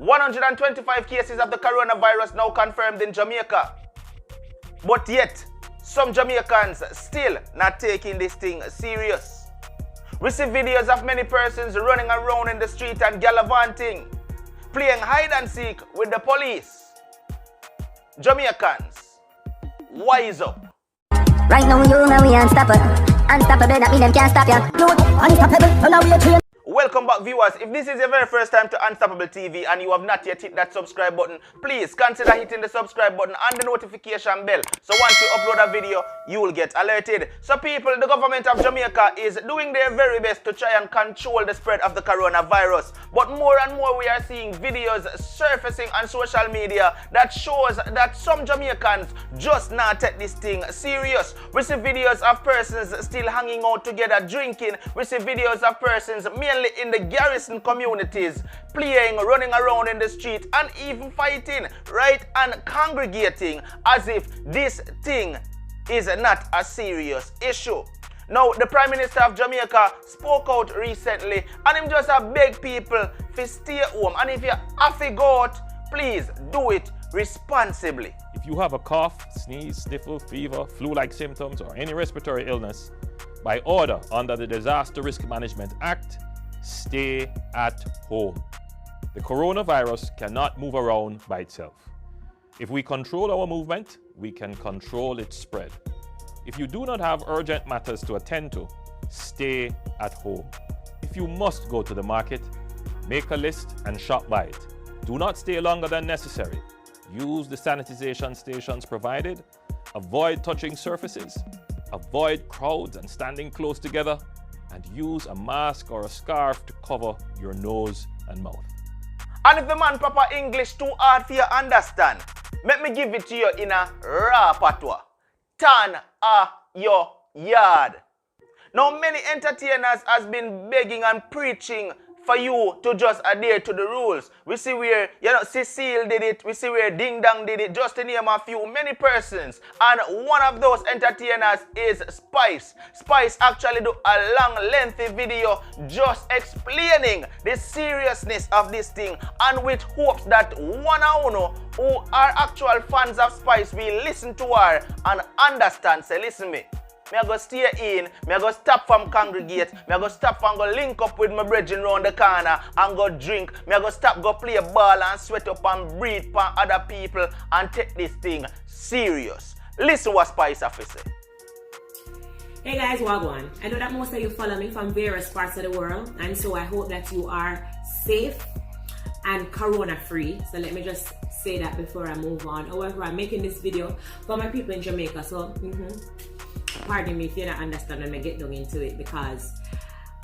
125 cases of the coronavirus now confirmed in Jamaica. But yet, some Jamaicans still not taking this thing serious. We see videos of many persons running around in the street and gallivanting, playing hide and seek with the police. Jamaicans, wise up. Right now you know we unstoppable. Unstoppable, that mean them can't stop ya. You unstoppable, so now we are trained. Welcome back, viewers. If this is your very first time to Unstoppable TV and you have not yet hit that subscribe button, please consider hitting the subscribe button and the notification bell. So once you upload a video, you will get alerted. So people, the government of Jamaica is doing their very best to try and control the spread of the coronavirus. But more and more we are seeing videos surfacing on social media that shows that some Jamaicans just not take this thing serious. We see videos of persons still hanging out together drinking. We see videos of persons mainly in the garrison communities playing, running around in the street and even fighting, right, and congregating as if this thing is not a serious issue. Now, the Prime Minister of Jamaica spoke out recently and him just beg people to stay home, and if you have to go out, please do it responsibly. If you have a cough, sneeze, sniffle, fever, flu-like symptoms or any respiratory illness, by order under the Disaster Risk Management Act, stay at home. The coronavirus cannot move around by itself. If we control our movement, we can control its spread. If you do not have urgent matters to attend to, stay at home. If you must go to the market, make a list and shop by it. Do not stay longer than necessary. Use the sanitization stations provided. Avoid touching surfaces. Avoid crowds and standing close together. And use a mask or a scarf to cover your nose and mouth. And if the man proper English too hard for you to understand, let me give it to you in a raw patois. Turn a your yard. Now many entertainers has been begging and preaching for you to just adhere to the rules. We see where, Cecile did it, we see where Ding Dong did it, just to name a few, many persons. And one of those entertainers is Spice. Spice actually do a long, lengthy video just explaining the seriousness of this thing, and with hopes that one of you who are actual fans of Spice will listen to her and understand. Say, listen me. Me I go stay in, me I go stop from congregate, me I go stop from go link up with my brethren round the corner and go drink, me I go stop go play ball and sweat up and breathe for other people and take this thing serious. Listen what Spice have to say. Hey guys, wagwan. I know that most of you follow me from various parts of the world, and so I hope that you are safe and corona free. So let me just say that before I move on. However, I'm making this video for my people in Jamaica, so pardon me if you don't understand when I get down into it, because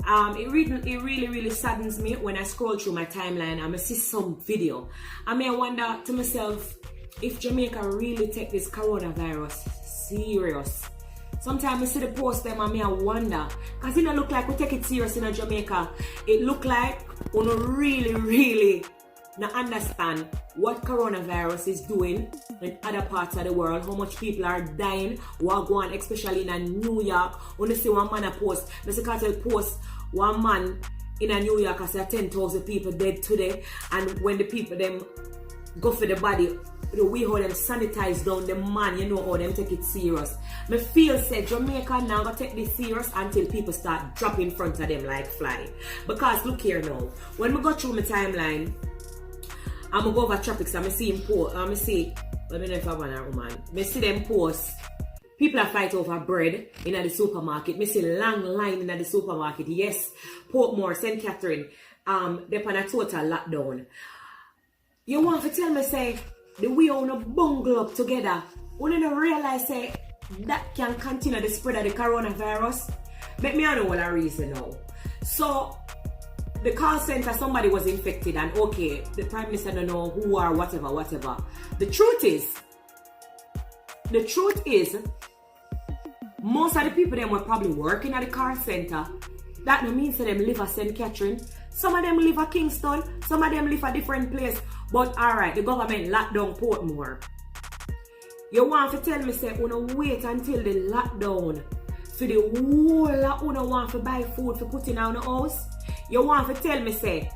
it really saddens me when I scroll through my timeline and I see some video. I may wonder to myself if Jamaica really take this coronavirus serious. Sometimes I see the post them and I wonder, because it don't look like we take it serious in Jamaica. It look like we don't really not understand what coronavirus is doing in other parts of the world, how much people are dying, what go on, especially in New York. When you see one man a post, Mr. Cartel post one man in New York, I say 10,000 people dead today, and when the people them go for the body, the way how them sanitize down the man, you know how them take it serious. Me feel say Jamaica now gonna take this serious until people start dropping in front of them like fly. Because look here now, when we go through my timeline, I'm gonna go over tropics and I see him post. Let me know if I want a woman. I see them post. People are fight over bread in the supermarket. I see long line in the supermarket. Yes, Portmore, St. Catherine, they're on a total lockdown. You want to tell me, say, the way on a bungle up together, we don't realize, say, that can continue the spread of the coronavirus? Make me know what a reason now. So, the call center, somebody was infected, and okay, the Prime Minister don't know who or whatever. The truth is, most of the people them were probably working at the call center. That no means that them live at St. Catherine. Some of them live at Kingston, some of them live at different place. But alright, the government locked down Portmore. You want to tell me, say, you don't wait until the lockdown for the whole of you want to buy food for putting on the house? You want to tell me, say,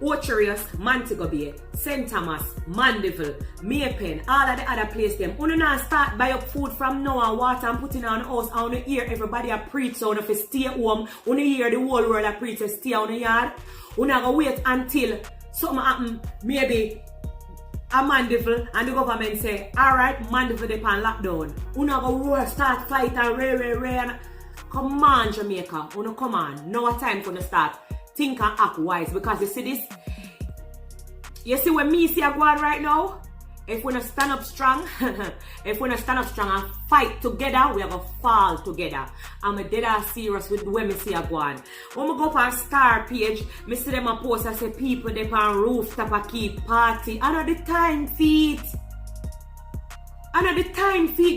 Ocherius, Montego Bay, St. Thomas, Mandeville, Maypen, all of the other places them. Uno now start buy up food from now and water and put in on the house. And uno hear everybody a preach, so uno fi stay home. Uno hear the whole world a preach, so stay on the yard. Uno go wait until something happen, maybe a Mandeville, and the government say, alright, Mandeville they pan lockdown. Uno go roar, start fight and ray. And come on, Jamaica. Uno come on. Now a time for to start. Think and act wise, because you see this, you see when me see a go on right now, if we not stand up strong, and fight together, we are going to fall together. I'm a dead serious with when me see a go on. When I go up on Star page, me see them a post and say people they on rooftop a keep party. Another time feet.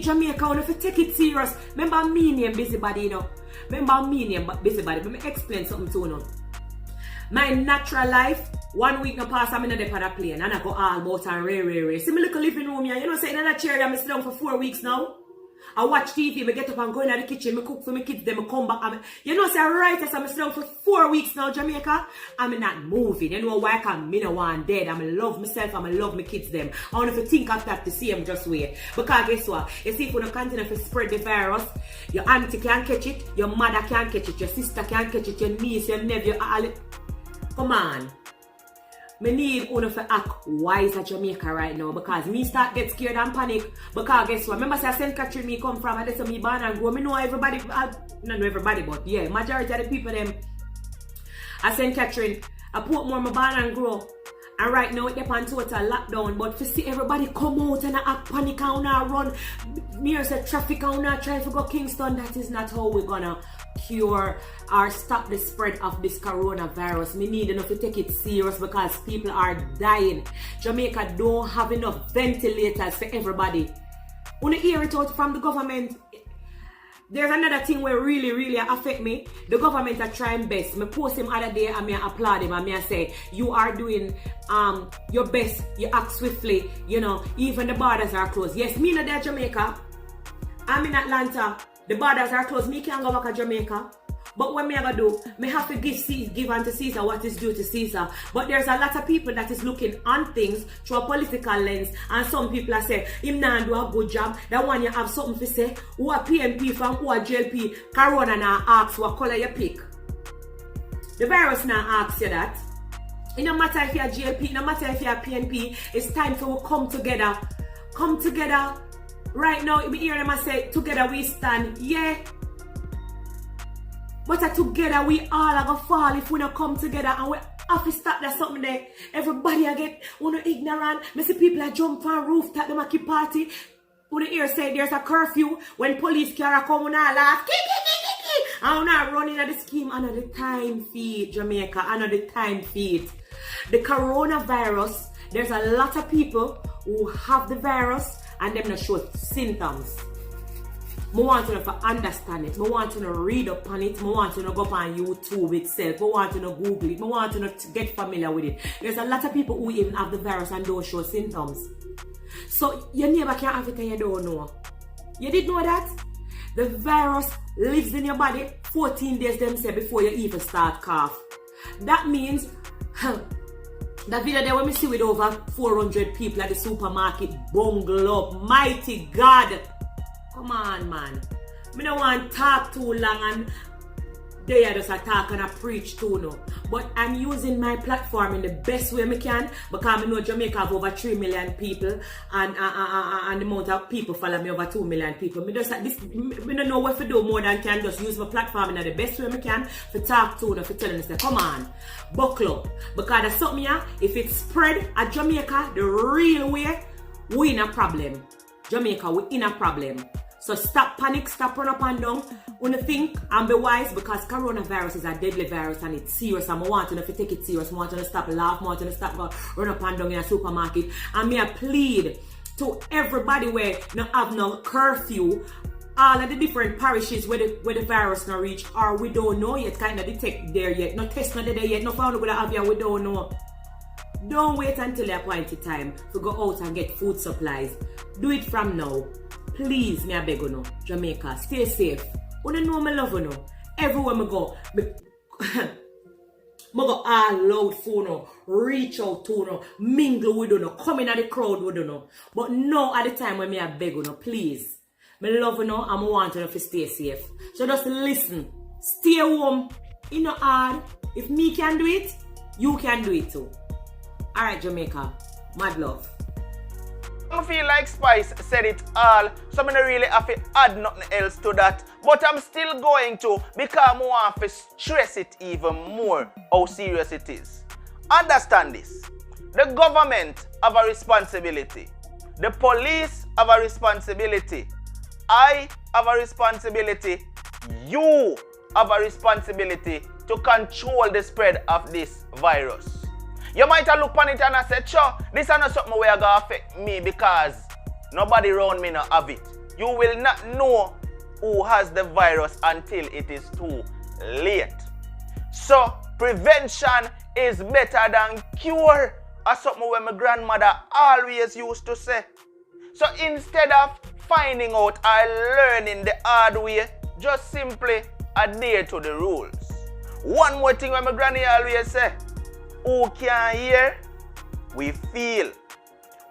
Jamaica, when if you take it serious, remember me name Busybody, you know. Remember me name Busybody. Let me explain something to you now. My natural life, 1 week no pass, I'm in a depot plane and I go all about and ray. See my little living room here, you know, sitting in a chair, I'm sit down for 4 weeks now. I watch TV, I get up and go in the kitchen, I cook for my kids, then I come back. You know, say right as I'm sit down for 4 weeks now, Jamaica, I'm not moving. You know why I'm no one dead. I love myself, I love my kids them. I want to think of that to see them just wait. Because guess what? You see, if you don't continue to spread the virus, your auntie can't catch it, your mother can't catch it, your sister can't catch it, your niece, your nephew, all it. Come on. Me need uno to act wise at Jamaica right now, because me start get scared and panic. Because guess what? Remember say St. Catherine me come from, and that's me born and grow. Me know everybody, not know everybody, but yeah, majority of the people them at St. Catherine, I put more my born and grow. And right now, it's on total lockdown. But to see everybody come out and act panic and not run near the traffic and not try to go Kingston, that is not how we're gonna cure or stop the spread of this coronavirus. We need enough to take it serious, because people are dying. Jamaica don't have enough ventilators for everybody. When you hear it out from the government, there's another thing where really affect me. The government are trying best. Me post him other day and me applaud him and me say, you are doing your best. You act swiftly. You know, even the borders are closed. Yes, me not there Jamaica. I'm in Atlanta. The borders are closed. Me can't go back to Jamaica. But what me I gonna do? Me have to give unto Caesar what is due to Caesar. But there's a lot of people that is looking on things through a political lens, and some people are say him nah do a good job. That one you have something to say. Who are PNP from who are JLP? Corona now asks what color you pick. The virus now asks you that. It no matter if you are JLP, no matter if you are PNP, it's time for we come together. Come together. Right now, we hear them say, together we stand. Yeah. But together we all are gonna fall if we don't come together, and we have to start that something there. Everybody I get ignorant. Me see people are jump on rooftop, them a keep party. When the hear say there's a curfew, when police car come, we not laugh. And we not running at the scheme. Another time feed, Jamaica. Another time feed. The coronavirus, there's a lot of people who have the virus and them not show symptoms. I want to understand it. I want to read up on it. I want to go up on YouTube itself. I want to Google it. I want to get familiar with it. There's a lot of people who even have the virus and don't show symptoms. So your neighbor can't have it and you don't know. You did know that? The virus lives in your body 14 days themselves before you even start cough. That means that video there when we see with over 400 people at the supermarket bungle up. Mighty God. Come on, man. I don't want to talk too long and they are just talk and I preach too now. But I'm using my platform in the best way I can, because I know Jamaica have over 3 million people and the amount of people follow me over 2 million people. I don't know what to do more than can just use my platform in the best way I can to talk to them, to tell them, come on, buckle up. Because there's something here, if it's spread at Jamaica the real way, we in a problem. Jamaica, we in a problem. So stop panic, stop run up and down. Wanna think and be wise, because coronavirus is a deadly virus and it's serious. And I want to take it serious. I want to stop laugh. I want to stop run up and down in a supermarket. And me I plead to everybody where not have no curfew. All of the different parishes where the virus not reach, or we don't know yet, kind of detect there yet. No test not there yet. No found whether have you, we don't know. Don't wait until the appointed time to go out and get food supplies. Do it from now. Please, me I beg you, Jamaica, stay safe. You know me love you. Everywhere I go, I go all out for no, reach out to no, mingle with no, come in at the crowd with no. But no at the time when me I beg no, please. Me love you no, and I want you to stay safe. So just listen. Stay home. It's not hard. If me can do it, you can do it too. Alright, Jamaica. Mad love. I feel like Spice said it all, so I don't really have to add nothing else to that. But I'm still going to, because I want to stress it even more how serious it is. Understand this. The government have a responsibility. The police have a responsibility. I have a responsibility. You have a responsibility to control the spread of this virus. You might have looked on it and I said, sure, this is not something where going to affect me because nobody around me not have it. You will not know who has the virus until it is too late. So, prevention is better than cure. That's something where my grandmother always used to say. So, instead of finding out or learning the hard way, just simply adhere to the rules. One more thing where my granny always say, who can hear, we feel.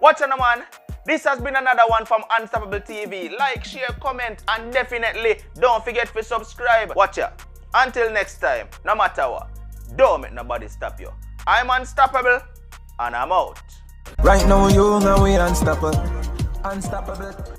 Watch on, man. This has been another one from Unstoppable TV. Like, share, comment, and definitely don't forget to subscribe. Watch ya. Until next time, no matter what, don't make nobody stop you. I'm unstoppable, and I'm out. Right now, you know we unstoppable. Unstoppable.